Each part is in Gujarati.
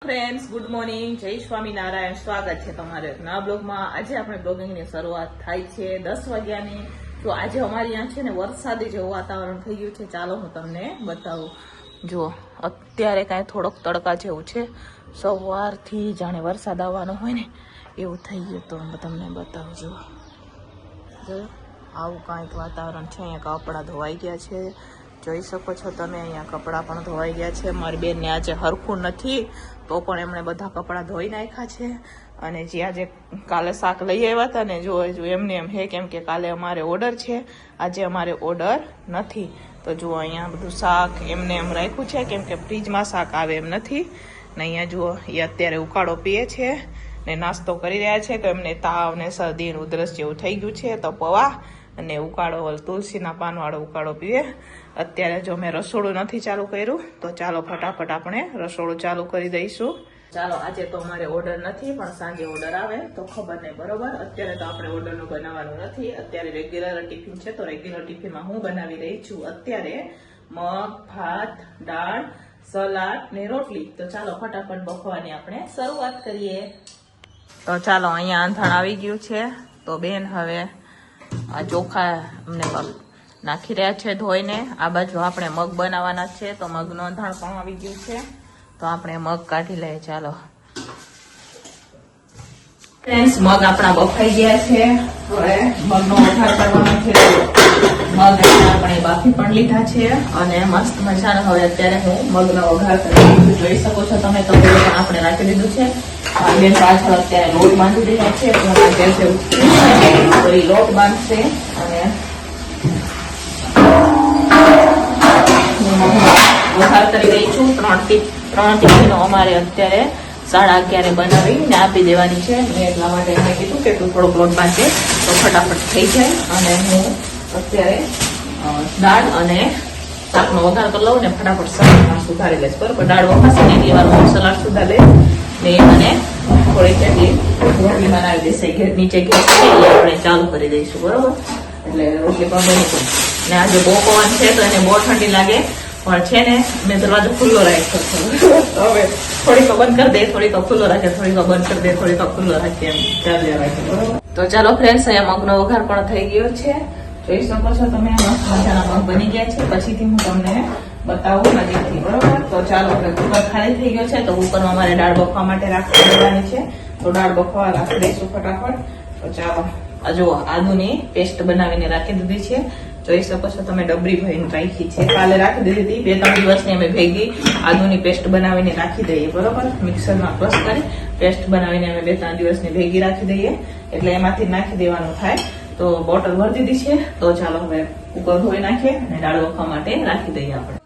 ફ્રેન્ડ્સ, ગુડ મોર્નિંગ, જય સ્વામિનારાયણ. સ્વાગત છે તમારે નવા બ્લોગમાં. આજે આપણે બ્લોગિંગની શરૂઆત થાય છે 10 વાગ્યાની. તો આજે અમારી અહીંયા છે ને વરસાદી જેવું વાતાવરણ થઈ ગયું છે. ચાલો હું તમને બતાવું. જુઓ, અત્યારે કાંઈ થોડોક તડકા જેવું છે. સવારથી જાણે વરસાદ આવવાનો હોય ને એવું થઈ ગયું. તો હું તમને બતાવું. જુઓ, આવું કાંઈક વાતાવરણ છે. અહીંયા કપડાં ધોવાઈ ગયા છે, જોઈ શકો છો તમે. અહીંયા કપડાં પણ ધોવાઈ ગયા છે. મારી બેનને આજે હરખું નથી તો પણ એમણે બધા કપડાં ધોઈ નાખ્યા છે. અને જે આજે કાલે શાક લઈ આવ્યા હતા ને, જો એમને એમ હે, કેમ કે કાલે અમારે ઓર્ડર છે, આજે અમારે ઓર્ડર નથી. તો જુઓ, અહીંયા બધું શાક એમને એમ રાખ્યું છે, કેમ કે ફ્રીજમાં શાક આવે એમ નથી. ને અહીંયા જુઓ, એ અત્યારે ઉકાળો પીએ છે ને નાસ્તો કરી રહ્યા છે. તો એમને તાવ ને શરદી ને ઉધરસ જેવું થઈ ગયું છે. તો પૌવા અને ઉકાળો, તુલસીના પાનવાળો ઉકાળો પીવે. અત્યારે જો મેં રસોડું નથી ચાલુ કર્યું, તો ચાલો ફટાફટ આપણે રસોડું ચાલુ કરી દઈશું. ચાલો, આજે તો અમારે ઓર્ડર નથી, પણ સાંજે ઓર્ડર આવે તો ખબર નહીં, બરોબર. અત્યારે તો આપણે ઓર્ડરનું બનાવવાનું નથી. અત્યારે રેગ્યુલર ટિફિન છે, તો રેગ્યુલર ટિફિનમાં હું બનાવી રહી છું અત્યારે મગ, ભાત, દાળ, સલાડ ને રોટલી. તો ચાલો ફટાફટ બફવાની આપણે શરૂઆત કરીએ. તો ચાલો, અહીંયા આંધણ આવી ગયું છે. તો બેન હવે આ ચોખા અમને નાખી રહ્યા છે ધોઈને. આ બાજુ આપણે મગ બનાવવાના છે, તો મગનું અંધાણ પણ આવી ગયું છે. તો આપણે મગ કાઢી લઈએ. ચાલો ફ્રેન્ડ્સ, મગ આપણા બફાઈ ગયા છે. હવે મગનો વઘાર કરવાનો છે. મગ આપણે બાફી પણ લીધા છે અને મસ્ત મજાનો હવે અત્યારે હું મગનો વઘાર કરી જોઈ શકો છો તમે. તો પણ આપણે રાખી દીધું છે. બેન પાછળ અત્યારે લોટ બાંધી રહ્યા છે. તો એ લોટ બાંધશે અને વઘાર કરી રહી છું. ત્રણ ટિફિનો અમારે અત્યારે 11:30 બનાવીને આપી દેવાની છે. મેં એટલા માટે એમને કીધું કે તું થોડોક લોટ બાંધે તો ફટાફટ થઈ જાય. અને હું અત્યારે દાળ અને શાકનો વઘાર કરી લઉં ને ફટાફટ સલાડમાં સુધારી લઈશ, બરોબર. દાળ વખાશે ને એટલી વાર હું સલાડ સુધાર લઈશ ને અને થોડીક એટલી રોટલી બનાવી દઈશ. નીચે ગેસ છે એ આપણે ચાલુ કરી દઈશું, બરોબર. એટલે રોટલી પણ બની ગઈ. ને આજે બહુ પવન છે તો એને બહુ ઠંડી લાગે, પણ છે ને મેં દરવાજો ખુલ્લો રાખ્યો છે. હવે થોડીક બંધ કરી દે, થોડીક ખુલ્લો રાખે, થોડીક બંધ કરી દે, થોડીક ખુલ્લો રાખીએ, એમ ચાલ્યા રાખે, બરોબર. તો ચાલો ફ્રેન્ડ્સ, અહીંયા મગનો વઘાર પણ થઈ ગયો છે. જોઈ શકો છો તમે, મસ્ત મજાના મગ બની ગયા છે. પછીથી હું તમને બતાવું નજીકથી, બરોબર. તો ચાલો, કુકર ખાલી થઈ ગયો છે. તો કુકરમાં અમારે દાળ બફવા માટે રાખી દેવાની છે. તો દાળ બફવા રાખી દઈશું ફટાફટ. તો ચાલો, જુઓ, આદુની પેસ્ટ બનાવીને રાખી દીધી છે. જોઈ શકો છો તમે, ડબરી ભરીને રાખી છે. કાલે રાખી દીધી હતી. 2-3 દિવસની અમે ભેગી આદુની પેસ્ટ બનાવીને રાખી દઈએ, બરોબર. મિક્સરમાં ક્રશ કરી પેસ્ટ બનાવીને અમે 2-3 દિવસની ભેગી રાખી દઈએ, એટલે એમાંથી નાખી દેવાનું થાય. તો બોટલ ભરી દીધી છે. તો ચાલો હવે કુકર ધોઈ નાખીએ અને દાળ બફવા માટે રાખી દઈએ આપણે.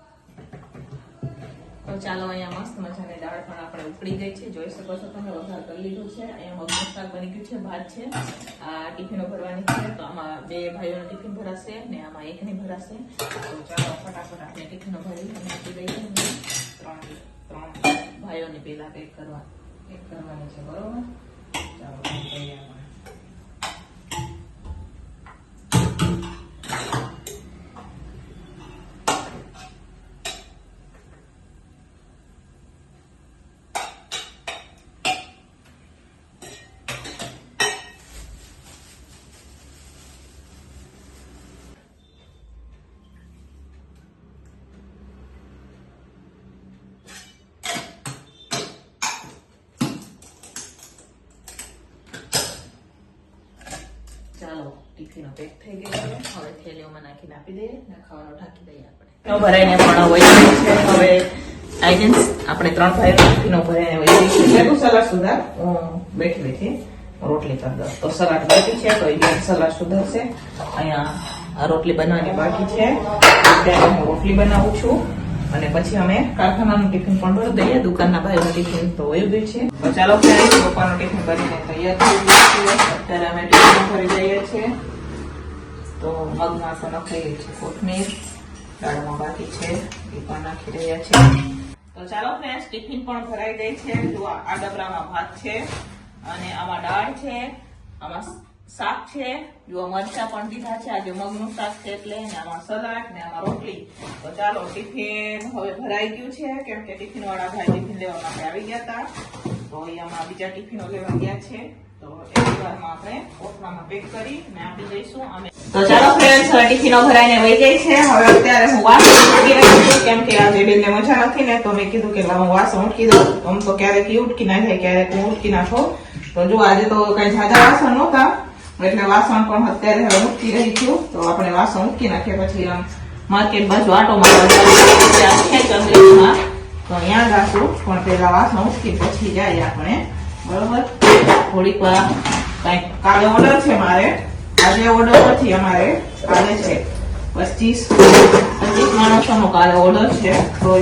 તો ચાલો, અહીંયા મસ્ત મજાની દાળ પણ આપણે ઉકળી ગઈ છે. જોઈ શકો છો તમે, વઘાર કરી લીધું છે. અહીંયા મગનું શાક બની ગયું છે, ભાત છે, આ ટિફિનો ભરવાની છે. તો આમાં 2 ભાઈઓનો ટિફિન ભરાશે ને આમાં એકની ભરાશે. તો ચાલો ફટાફટ આપણે ટિફિનો ભરી અને આપી દઈએ. 3 ભાઈઓને પેલા પેક કરવાની છે, બરોબર. ચાલો કહીએ આપણે. ચાલો, ટિફિનો પેક થઈ ગયો છે. હવે થેલીઓમાં નાખીને આપી દઈએ ને ખાવાનું ઢાંકી દઈએ આપણે. ભરાઈને પણ વહી ગયું છે. હવે આઈ આપણે 3 ભાઈઓ ટિફિનો ભરાઈને વહી ગઈ છે. તું સલાડ સુધાર, હું બેઠી રોટલી કરી દઉં. તો સલાડ બાકી છે, તો એ સલાડ સુધારશે. અહીંયા આ રોટલી બનવાની બાકી છે. અત્યારે હું રોટલી બનાવું છું અને પછી અમે કારખાનાનું ટિફિન પણ ભરી દઈએ. દુકાનના ભાઈનું ટિફિન તો વહી ગયું છે. તો ચાલો ફ્રેન્ડ્સ, પપ્પાનું ટિફિન કરીને તૈયાર થઈ ગયું છે. અત્યારે અમે ટિફિન ભરી દઈએ છીએ. તો મગમાં તો નખાઈ ગઈ છે કોથમીર, દાળમાં બાકી છે એ પણ નાખી રહ્યા છે. તો ચાલો ફ્રેન્ડ્સ, ટિફિન પણ ભરાઈ ગઈ છે. જો આ ડબરામાં ભાત છે અને આમાં દાળ છે, આમાં શાક છે, જો મરચા પણ દીધા છે, આજે મગનું શાક છે એટલે ને આમાં સલાડ ને આમાં રોટલી. તો ચાલો ટિફિન હવે ભરાઈ ગયું છે, કેમ કે ટિફિન વાળા ભાઈ ટિફિન લેવા માટે આવી ગયા હતા. તો અહીંયામાં બીજા ટિફિનો લેવા ગયા છે. તો એક વારમાં આપણે કોથળામાં પેક કરી ને આપી દઈશું અમે. તો ચાલો ફ્રેન્ડ્સ, હવે ટિફિનો ભરાઈને વહી ગઈ છે. હવે અત્યારે હું વાસણ ઉટકી રહી છું, કેમ કે આજે બેનને મજા નથી ને, તો મેં કીધું કે હું વાસણ ઉટકી દઉં. આમ તો ક્યારેક ઉટકી નાખે, ક્યારેક હું ઉટકી નાખું. તો જો આજે તો કઈ જાજા વાસણ નહોતા એટલે વાસણ પણ અત્યારે હવે ઉટકી રહી છું. તો આપણે વાસણ ઉટકી નાખીએ, પછી આમ માર્કેટ બાજુ આટો મારવા છે ચંદ્રીમાં, તો અહીંયા જાશું. પણ પેલા વાસણ ઉટકી પછી જાય આપણે, બરોબર. થોડીક વાર કઈક કાલે ઓર્ડર છે મારે, આજે ઓર્ડર નથી અમારે, કાલે છે 25 માણસોનો કાલે ઓર્ડર છે. તો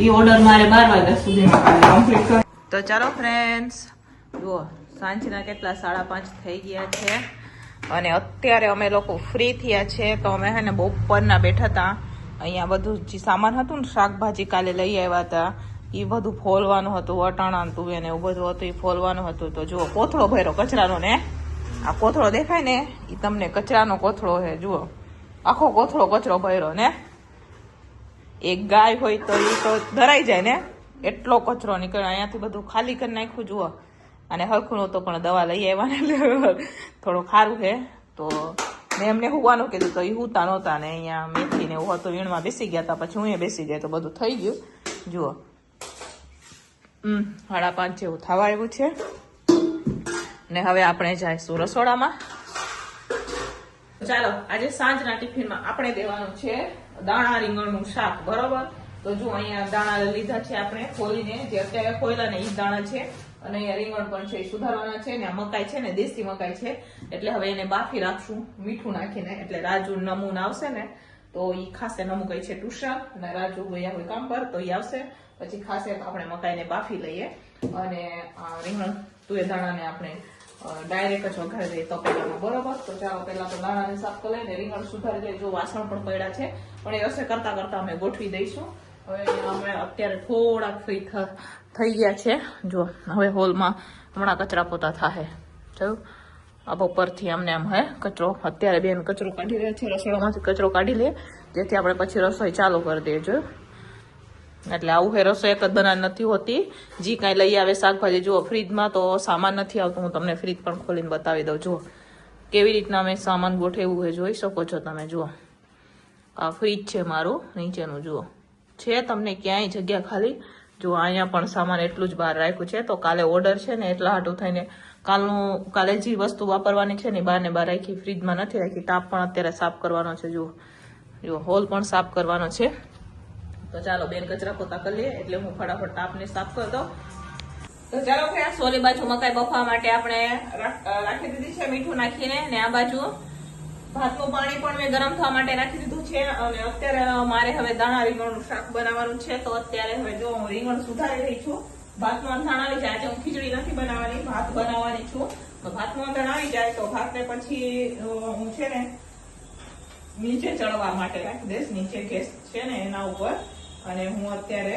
એ ઓર્ડર મારે 12 વાગ્યા સુધીમાં કાલે કમ્પ્લીટ કર. તો ચાલો ફ્રેન્ડ્સ, જુઓ સાંજના કેટલા 5:30 થઈ ગયા છે અને અત્યારે અમે લોકો ફ્રી થયા છે. તો અમે હે ને બપોરના બેઠા હતા. અહીંયા બધું જે સામાન હતું ને, શાકભાજી કાલે લઈ આવ્યા હતા, એ બધું ફોલવાનું હતું, વટાણા તુવેર ને એવું બધું હતું, એ ફોલવાનું હતું. તો જુઓ કોથળો ભર્યો કચરાનો ને, આ કોથળો દેખાય ને એ તમને કચરાનો કોથળો છે. જુઓ આખો કોથળો કચરો ભર્યો ને, એક ગાય હોય તો એ તો ધરાઈ જાય ને, એટલો કચરો નીકળે. અહીંયાથી બધું ખાલી કરી નાખ્યું. જુઓ અને હરખું નહોતો પણ દવા લઈ આવ્યા ને થોડું સારું છે. તો મેં એમને હુવાનું કીધું તો એ હુતા નહોતા ને, અહીંયા મેથી ને એવું હતું, વીણમાં બેસી ગયા હતા. પછી હું એ બેસી જાય તો બધું થઈ ગયું. જુઓ 5:30 જેવું થવા આવ્યું છે ને હવે આપણે જઈશું રસોડામાં. ચાલો આજે સાંજના ટિફિનમાં આપણે દેવાનું છે દાણા રીંગણનું શાક, બરોબર. તો જો અહીંયા દાણા લીધા છે આપણે ખોલીને, જે અત્યારે ખોયલા ને એ દાણા છે, અને અહીંયા રીંગણ પણ છે, સુધારવાના છે ને. આ મકાઈ છે ને, દેશી મકાઈ છે, એટલે હવે એને બાફી રાખશું મીઠું નાખીને. એટલે રાજુ નમૂન આવશે ને તો એ ખાસે. નમુ કઈ છે ટ્યુશન અને રાજુ ગયા હોય કામ પર, તો એ આવશે પછી ખાસે. તો આપણે મકાઈને બાફી લઈએ અને રીંગણ તુવેર દાણાને આપણે ડાયરેક્ટ જ વઘારી દઈએ તપેલામાં, બરોબર. તો ચાલો પેલા તો દાણાને સાફ કરી લઈને રીંગણ સુધારી લઈએ. જો વાસણ પણ પડ્યા છે, પણ એ રસોઈ કરતા કરતા અમે ગોઠવી દઈશું. હવે અમે અત્યારે થોડાક ફ્રી થઈ ગયા છે. જો હવે હોલમાં હમણાં કચરા પોતા થાય. જોયું આ બપોરથી અમને આમ હે કચરો, અત્યારે બેન કચરો કાઢી રહ્યા છે, રસોડામાંથી કચરો કાઢી લે જેથી આપણે પછી રસોઈ ચાલુ કરી દઈએ. જોયું એટલે આવું હે, રસોઈ એક જ બનાવવાની નથી હોતી. જે કાંઈ લઈ આવે શાકભાજી, જુઓ ફ્રીજમાં તો સામાન નથી આવતો. હું તમને ફ્રીજ પણ ખોલીને બતાવી દઉં. જુઓ કેવી રીતના અમે સામાન ગોઠવ્યું હોય, જોઈ શકો છો તમે. જુઓ આ ફ્રીજ છે મારું નીચેનું. જુઓ છે તમને ક્યાંય જગ્યા ખાલી. જો અહીંયા પણ સામાન એટલું જ બહાર રાખ્યું છે. તો કાલે ઓર્ડર છે ને એટલા હાટું થઈને કાલે જે વસ્તુ વાપરવાની છે ને બહાર રાખી, ફ્રીજમાં નથી રાખી. ટાપ પણ અત્યારે સાફ કરવાનો છે. જુઓ હોલ પણ સાફ કરવાનો છે. તો ચાલો બેન કચરા પોતા કરી લઈએ, એટલે હું ફટાફટ ટાપને સાફ કરી દઉં. તો ચાલો ફ્રેન્ડ્સ, ઓલી બાજુ મકાઈ બફવા માટે આપણે રાખી દીધી છે મીઠું નાખીને, ને આ બાજુ ભાતનું પાણી પણ મેં ગરમ થવા માટે રાખી દીધું છે. અને અત્યારે મારે હવે દાણા રીંગણનું શાક બનાવવાનું છે. તો અત્યારે હવે જો હું રીંગણ સુધારી રહી છું. ભાતનું અંધાણ આવી જાય, આજે હું ખીચડી નથી બનાવવાની, ભાત બનાવવાની છું. તો ભાતનું અંધાણ આવી જાય તો ભાતને પછી હું છે ને નીચે ચડવા માટે રાખી દઈશ. નીચે ગેસ છે ને એના ઉપર. અને હું અત્યારે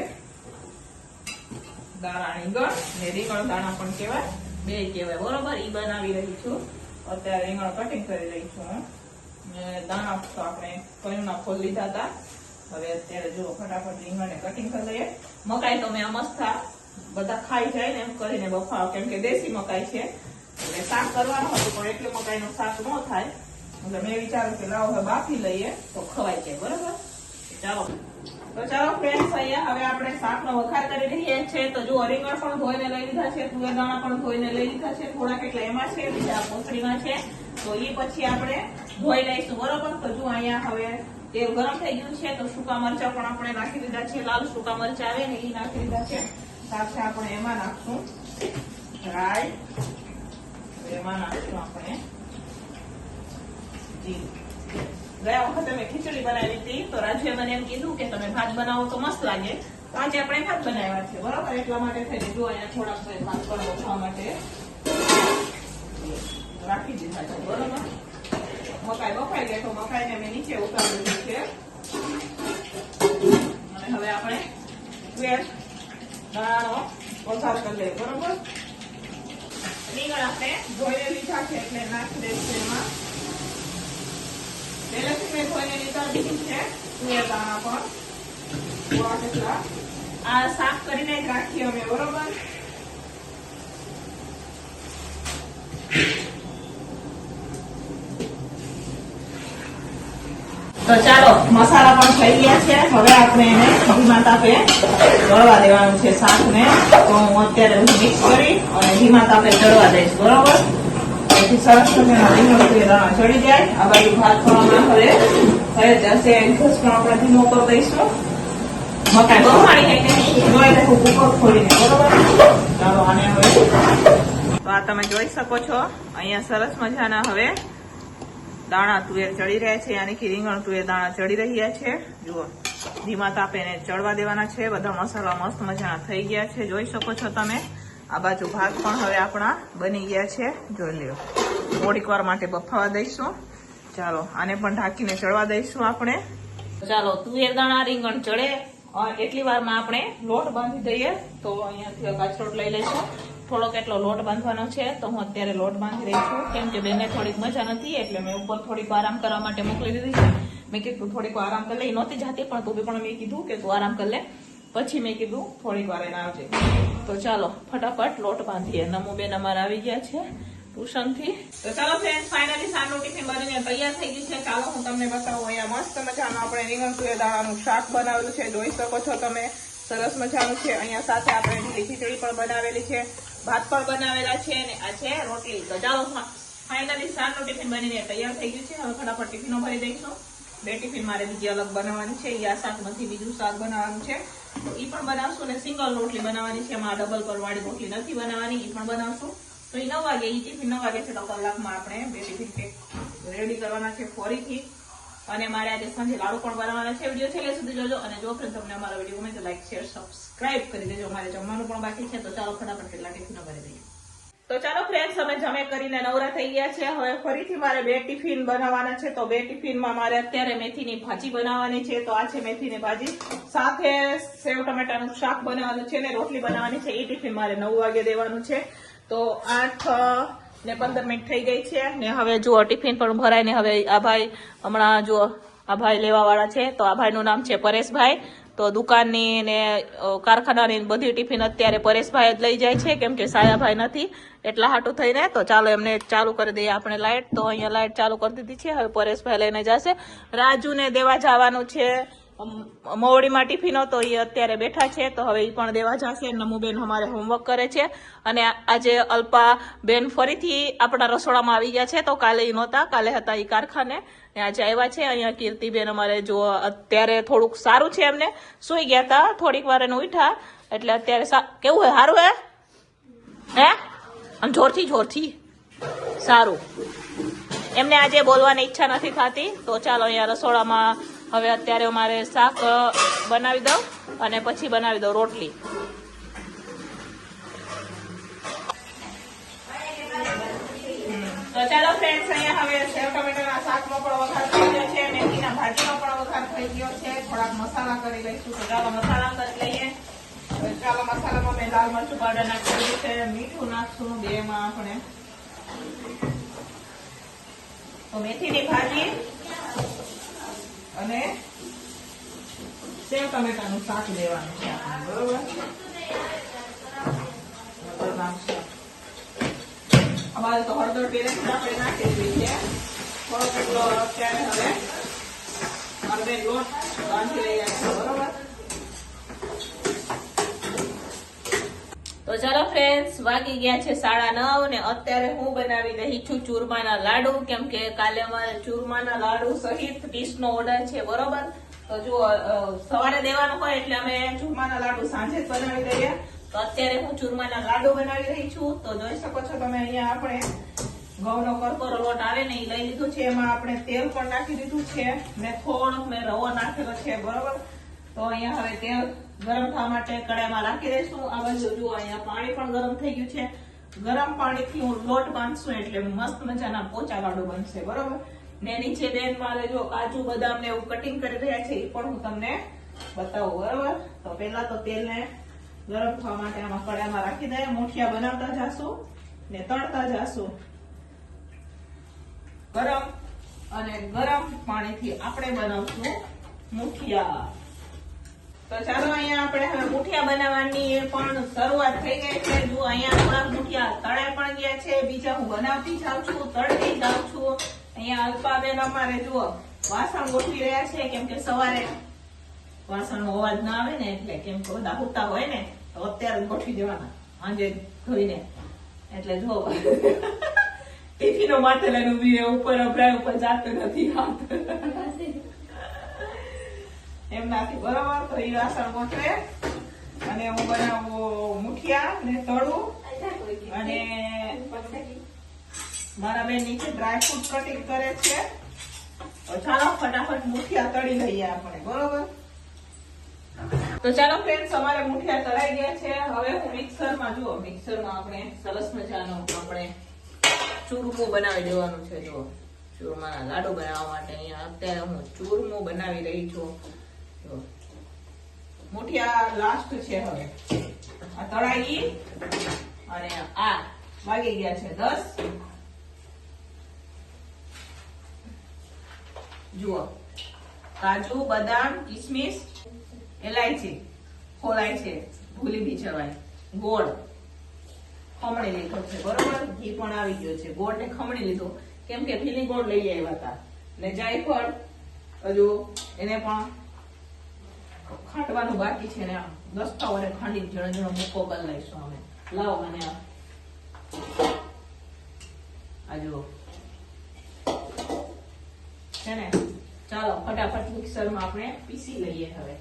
દાણા રીંગણ ને રીંગણ દાણા પણ કહેવાય, બે કહેવાય, બરોબર, ઈ બનાવી રહી છું. અત્યારે રીંગણ કટિંગ કરી રહી છું. દાણા તો આપણે કયુંના ફોલ લીધા હતા. હવે અત્યારે જો ફટાફટ રીંગણને કટિંગ કરી લઈએ. મકાઈ તો મેં મસ્ત બધા ખાઈ જાય ને એમ કરીને બફાવ, કેમ કે દેશી મકાઈ છે એટલે શાક કરવાનું હતું, પણ એટલે મકાઈનું શાક ન થાય એટલે મેં વિચાર્યું કે લાવો હવે બાફી લઈએ તો ખવાઈ જાય, બરોબર. ચાલો ફ્રેન્ડ્સ, અહીંયા હવે આપણે શાકનો વઘાર કરી રહ્યા છીએ. તો જો રીંગણ પણ ધોઈને લઈ લીધા છે, તુવેર દાણા પણ ધોઈને લઈ લીધા છે, થોડાક એટલે એમાં છે, બીજા કોથળીમાં છે. તો એ પછી આપણે ધોઈ લઈશું, બરોબર. તો જો અહીંયા હવે તેલ ગરમ થઈ ગયું છે. તો સૂકા મરચા પણ આપણે નાખી દીધા છે, લાલ સૂકા મરચા આવે ને એ નાખી દીધા છે. સાથે આપણે એમાં નાખશું રાઈ, એમાં નાખશું આપણે જીરું. ગયા વખતે મેં ખીચડી બનાવી હતી તો રાજુએ મને એમ કીધું કે તમે ભાત બનાવો તો મસ્ત લાગે. તો આજે આપણે ભાત બનાવ્યા છે, બરોબર. એટલા માટે થઈને જો અહીંયા થોડાક ભાત પર ઓછવા માટે રાખી દીધા છે, બરોબર. મકાઈ બફાઈ ગઈ તો મકાઈને મેં નીચે ઉતારી દીધી છે. અને હવે આપણે તુવેર દાણાનો વઘાર કરી લઈએ, બરોબર. રીંગણ આપણે ધોઈને લીધા છે એટલે નાખી દઈશું એમાં. પહેલેથી મેં ધોઈને લીધા દીધી છે. તુવેર દાણા પણ આ સાફ કરીને જ રાખીએ અમે, બરોબર. તો ચાલો મસાલા પણ થઈ ગયા છે. હવે આપણે એને ધીમા તાપે ચડવા દેવાનું છે શાકને. તો હું અત્યારે મિક્સ કરી અને ધીમા તાપે ચડવા દઈશ, બરોબર. તેથી સરસ મજાના રીંગણ દાણા ચડી જાય. આ બાજુ ભાત પણ હવે જશે. ગેસ પણ આપણે ધીમો કરી દઈશું. મકાઈ બફાણી જોઈ લેવું કુકર ખોલીને, બરોબર. ચાલો આને હવે તો આ તમે જોઈ શકો છો અહીંયા સરસ મજાના હવે દાણા તુવેર ચડી રહ્યા છે, યાની કે રીંગણ તુવેર દાણા ચડી રહ્યા છે. જુઓ ધીમા તાપે એને ચડવા દેવાના છે. બધા મસાલા મસ્ત મજાના થઈ ગયા છે, જોઈ શકો છો તમે. આ બાજુ ભાત પણ હવે આપણા બની ગયા છે, જોઈ લ્યો. થોડીક વાર માટે બફાવા દઈશું. ચાલો આને પણ ઢાંકીને ચડવા દઈશું આપણે. ચાલો તુવેર દાણા રીંગણ ચડે એટલી વારમાં આપણે લોટ બાંધી દઈએ. તો અહીંયાથી કાચરોટ લઈ લઈશું. થોડોક એટલો લોટ બાંધવાનો છે, તો હું અત્યારે લોટ બાંધી રહી છું. કેમ કે બેને થોડીક મજા નથી એટલે મેં ઉપર થોડીક આરામ કરવા માટે મોકલી દીધી છે. મેં કીધું થોડીક આરામ કરી લે. નહોતી જાતી પણ તું પણ મેં કીધું કે તું આરામ કરી લે. પછી મેં કીધું થોડીક વાર એને આવજે. તો ચાલો ફટાફટ લોટ બાંધીએ. નમો બેન અમારા આવી ગયા છે ટ્યુશનથી. તો ચાલો ફ્રેન્ડ ફાઇનલી સાંજનું ટિફિન બનીને તૈયાર થઈ ગયું છે. ચાલો હું તમને બતાવું. અહીંયા મસ્ત મજાનું આપણે રીંગણ તુવેર દાણાનું શાક બનાવેલું છે, જોઈ શકો છો તમે. સરસ મજાનું છે. અહીંયા સાથે આપણે ઢીલી ખીચડી પણ બનાવેલી છે, ભાત પણ બનાવેલા છે અને આ છે રોટલી. તો ચાલો ફાઇનલી સાંજનું ટિફિન બનીને તૈયાર થઈ ગયું છે. હવે ફટાફટ ટિફિનો ભરી દઈશું. 2 ટિફિન મારે બીજી અલગ બનાવવાની છે. આ શાક નથી, બીજું શાક બનાવવાનું છે, તો એ પણ બનાવશું. અને સિંગલ રોટલી બનાવવાની છે, એમાં ડબલ પરવાળી રોટલી નથી બનાવવાની, એ પણ બનાવશું. તો એ 9 વાગે, એ ટિફિન 9 વાગે છે. તો કલાકમાં આપણે 2 ટિફિન રેડી કરવાના છે ફરીથી. અને મારે આજે સાંજે લાડુ પણ બનાવવાના છે. વિડીયો છેલ્લે સુધી જોજો. અને જો ફ્રેન્ડ તમને અમારો વિડીયો ગમે તો લાઈક શેર સબસ્ક્રાઇબ કરી દેજો. મારે જમવાનું પણ બાકી છે. તો ચાલો ફટાફટ કેટલા ટિફિનો ભરી દઈએ. તો ચાલો ફ્રેન્ડ્સ અમે જમે કરીને નવરા થઈ ગયા છે. હવે ફરીથી મારે 2 ટિફિન બનાવવાના છે. તો 2 ટિફિનમાં મારે અત્યારે મેથીની ભાજી બનાવવાની છે. તો આ છે મેથીની ભાજી, સાથે સેવ ટમેટાનું શાક બનાવવાનું છે ને રોટલી બનાવવાની છે. એ ટિફિન મારે 9 વાગે દેવાનું છે. તો 8:15 થઈ ગઈ છે ને હવે જુઓ ટિફિન પણ ભરાય ને હવે આ ભાઈ હમણાં જુઓ આ ભાઈ લેવા વાળા છે. તો આ ભાઈનું નામ છે પરેશભાઈ. તો દુકાનની ને કારખાનાની બધી ટિફિન અત્યારે પરેશભાઈ જ લઈ જાય છે, કેમ કે સાયાભાઈ નથી એટલા હાટું થઈને. તો ચાલો એમને ચાલુ કરી દઈએ આપણે લાઇટ. તો અહીંયા લાઇટ ચાલુ કરી દીધી છે. હવે પરેશભાઈ લઈને જશે. રાજુને દેવા જવાનું છે મોવડીમાં ટિફિનો, તો એ અત્યારે બેઠા છે. તો હવે એ પણ દેવા જશે. નમુબેન અમારે હોમવર્ક કરે છે. અને આજે અલ્પા બેન ફરીથી આપણા રસોડામાં આવી ગયા છે. તો કાલે એ નહોતા, કાલે હતા એ કારખાને, આજે આવ્યા છે. અહીંયા કીર્તિબેન અમારે જો અત્યારે થોડુંક સારું છે, એમને સુઈ ગયા હતા, થોડીક વાર એને ઉઠ્યા એટલે અત્યારે કેવું હે, સારું હે આમ જોરથી સારું. એમને આજે બોલવાની ઈચ્છા નથી થતી. તો ચાલો અહીંયા રસોડામાં હવે અત્યારે અમારે શાક બનાવી દઉં અને પછી બનાવી દઉં રોટલી. તો ચાલો ફ્રેન્ડ્સ અહીંયા હવે સેવ ટમેટાના શાકનો પણ વઘાર થઈ ગયો છે, મેથીના ભાજીનો પણ વઘાર થઈ ગયો છે. થોડાક મસાલા કરી લઈશું. તો ચાલો મસાલા કરી લઈએ. ચાલો મસાલામાં મેં લાલ મરચું પાવડર નાખેલું છે, મીઠું નાખશું 2માં આપણે. તો મેથીની ભાજી અને સેવ ટમેટાનું શાક લેવાનું છે બરોબર. અમારે તો હળદર પેલેથી આપણે નાખી દીધી છે. થોડો કેટલો અત્યારે હવે આપણે લોટ બાંધી રહ્યા છીએ બરોબર. તો ચાલો ફ્રેન્ડ્સ વાગી ગયા છે 9:30 ને અત્યારે હું બનાવી રહી છું ચૂરમાના લાડુ. કેમ કે કાલે અમારે ચૂરમાના લાડુ સહિત ડીશનો ઓર્ડર છે બરોબર. તો જો સવારે દેવાનું હોય એટલે અમે ચૂરમાના લાડુ સાંજે જ બનાવી દઈએ. તો અત્યારે હું ચૂરમાના લાડુ બનાવી રહી છું. તો જોઈ શકો છો તમે અહીંયા આપણે ઘઉંનો કરકરો લોટ આવે ને એ લઈ લીધું છે. એમાં આપણે તેલ પણ નાખી દીધું છે ને થોડોક મેં રવો નાખેલો છે બરોબર. તો અહીંયા હવે તેલ ગરમ થવા માટે કડાઈમાં રાખી દઈશું. આ બાજુ જુઓ અહીંયા પાણી પણ ગરમ થઈ ગયું છે. ગરમ પાણીથી હું લોટ બાંધશું એટલે મસ્ત મજાના પોચા લાડુ બનશે બરોબર. ને નીચે બેન મારે જો કાજુ બદામ ને એવું કટિંગ કરી રહ્યા છે, એ પણ હું તમને બતાવું બરોબર. તો પેલા તો તેલને ગરમ થવા માટે આમાં કડાઈમાં રાખી દઈએ. મુઠિયા બનાવતા જાશું ને તળતા જાશું. ગરમ અને ગરમ પાણીથી આપણે બનાવશું મુઠિયા. તો ચાલો અહીંયા આપણે હવે મુઠિયા બનાવવાની પણ શરૂઆત થઈ ગઈ છે. જો અહીંયા થોડાક મુઠિયા તળાઈ પણ ગયા છે, બીજા હું બનાવતી જાઉં છું, તળતી જાઉં છું. અહીંયા અલ્પાબેન અમારે જુઓ વાસણ ગોઠવી રહ્યા છે, કેમ કે સવારે વાસણનો અવાજ ના આવે ને એટલે, કેમ કે બધા હુતા હોય ને તો અત્યારે જ ગોઠવી દેવાના, સાંજે ધોઈને. એટલે જો ટિફિનો માથે લઈને ઉભી ઉપર અભરાય ઉપર જાતો નથી હાથ એમનાથી. બરોબર, તો એ વાસણ ગોઠવે અને હું બનાવું મુઠિયા ને તળું. અને મારા બેન નીચે ડ્રાયફ્રૂટ કટિંગ કરે છે. તો ચાલો ફટાફટ મુઠિયા તળી લઈએ આપણે. બરોબર, તો ચાલો ફ્રેન્ડ્સ, અમારે મુઠિયા તળાઈ ગયા છે. હવે હું મિક્સરમાં, જુઓ મિક્સરમાં આપણે સરસ મજાનો આપણે ચૂરમું બનાવી દેવાનું છે. જુઓ ચૂરમાના લાડુ બનાવવા માટે અહીંયા અત્યારે હું ચૂરમું બનાવી રહી છું. જો મુઠિયા લાસ્ટ છે. હવે આ તળાઈ અને આ વાગી ગયા છે 10. જુઓ કાજુ, બદામ, કિસમિસ, એલાયચી ખોલાય છે, ભૂલી બી જવાય. ગોળ ખમણી લીધો છે. બરોબર, ઘી પણ આવી ગયો છે. ગોળ ને ખમણી લીધો, કેમ કે ફીલી ગોળ લઈ આવ્યા હતા. ને જાયફળ હજુ એને પણ ખાટવાનું બાકી છે ને દસ્તા વડે ખાંડી જણ જણ મૂકો કરી લઈશું અમે. લાવો મને આ જુઓ છે ને. ચાલો ફટાફટ મિક્સરમાં આપણે પીસી લઈએ. હવે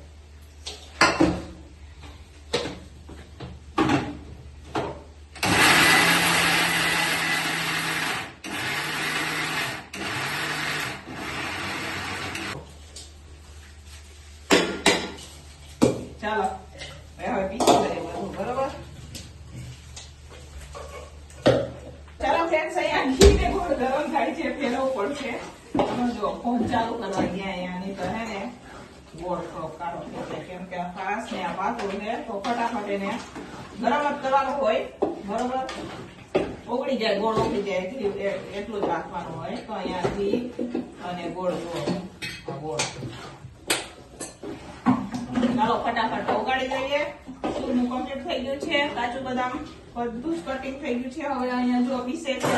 ચાલો હવે પીસી લઈએ બધું. બરોબર, ચાલો ફ્રેન્ડ્સ, અહીંયા ઘી ને ગોળ ગરમ થાય છે, ફેરવવું પડશે. જો ફોન ચાલુ કરવા ગયા અહીંયા, નહીં તો હે ને ગોળ થોડો કાળો થઈ જાય, કેમ કે આ ફાસ ને આ પાતળું છે. તો ફટાફટ એને ગરમ જ કરવાનું હોય. બરોબર, ઓગળી જાય, ગોળ ઓગળી જાય એટલું જ રાખવાનું હોય. તો અહીંયા ઘી અને ગોળ, જુઓ આ ગોળ. ચાલો ફટાફટ ઓગાળી દઈએ. ચૂરમું કમ્પ્લીટ થઈ ગયું છે. કાજુ બદામ બધું જ કટિંગ થઈ ગયું છે. હવે અહીંયા જો પીસે છે.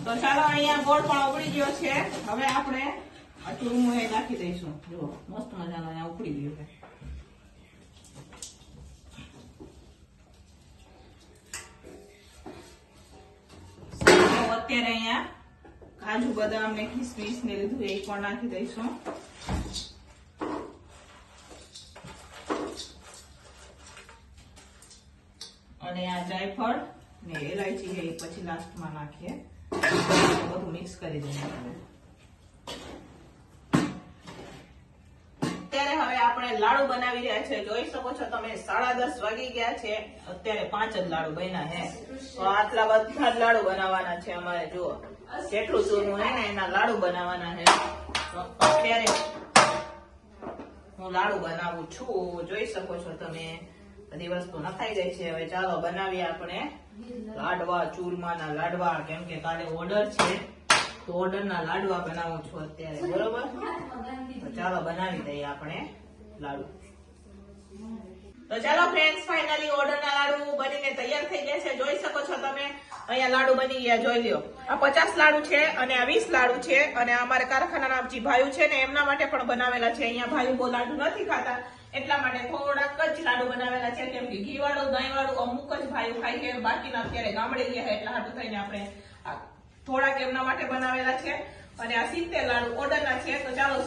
તો ચાલો અહીંયા ગોળ પણ ઉકળી ગયો છે. હવે આપણે આ ચૂરમું એ નાખી દઈશું. જુઓ મસ્ત મજાનો અહીંયા ઉકળી ગયો છે. અત્યારે અહીંયા કાજુ બદામ ને કિસમિસ ને લીધું એ પણ નાખી દઈશું. અને આ જાયફળ ને એલાયચી છે એ પછી લાસ્ટમાં નાખીએ. બધું મિક્સ કરી દઈએ. અત્યારે હવે આપણે લાડુ બનાવી રહ્યા છે. જોઈ શકો છો તમે 10:30 વાગી ગયા છે. અત્યારે 5 જ લાડુ બન્યા છે. તો આટલા બધા જ લાડુ બનાવવાના છે અમારે. જુઓ જેટલું ચૂરમું હે ને એના લાડુ બનાવવાના છે. તો અત્યારે હું લાડુ બનાવું છું. જોઈ શકો છો તમે બધી વસ્તુ નખાઈ ગઈ છે. હવે ચાલો બનાવીએ આપણે લાડવા, ચૂરમાના લાડવા. કેમ કે કાલે ઓર્ડર છે, તો ઓર્ડર ના લાડવા બનાવું છું અત્યારે. બરોબર, તો ચાલો બનાવી દઈએ આપણે લાડુ. તો ચાલો ફ્રેન્ડ્સ, ફાઇનલી ઓર્ડર ના લાડુ બનીને તૈયાર થઈ ગયા છે. જોઈ શકો છો તમે અહીંયા લાડુ બની ગયા. જોઈ લ્યો, આ 50 લાડુ છે અને આ 20 લાડુ છે. અને અમારે કારખાનાના જે ભાઈઓ છે ને એમના માટે પણ બનાવેલા છે. અહીંયા ભાઈઓ બહુ લાડુ નથી ખાતા, એટલા માટે થોડાક જ લાડુ બનાવેલા છે. કેમ કે ઘી વાળું, દહીં વાળું અમુક જ ભાઈઓ ખાય છે. બાકીના અત્યારે ગામડે ગયા છે, એટલા હાટું થઈને આપણે થોડાક એમના માટે બનાવેલા છે. અને આ 70 લાડુ ઓર્ડર ના છે. તો ચાલો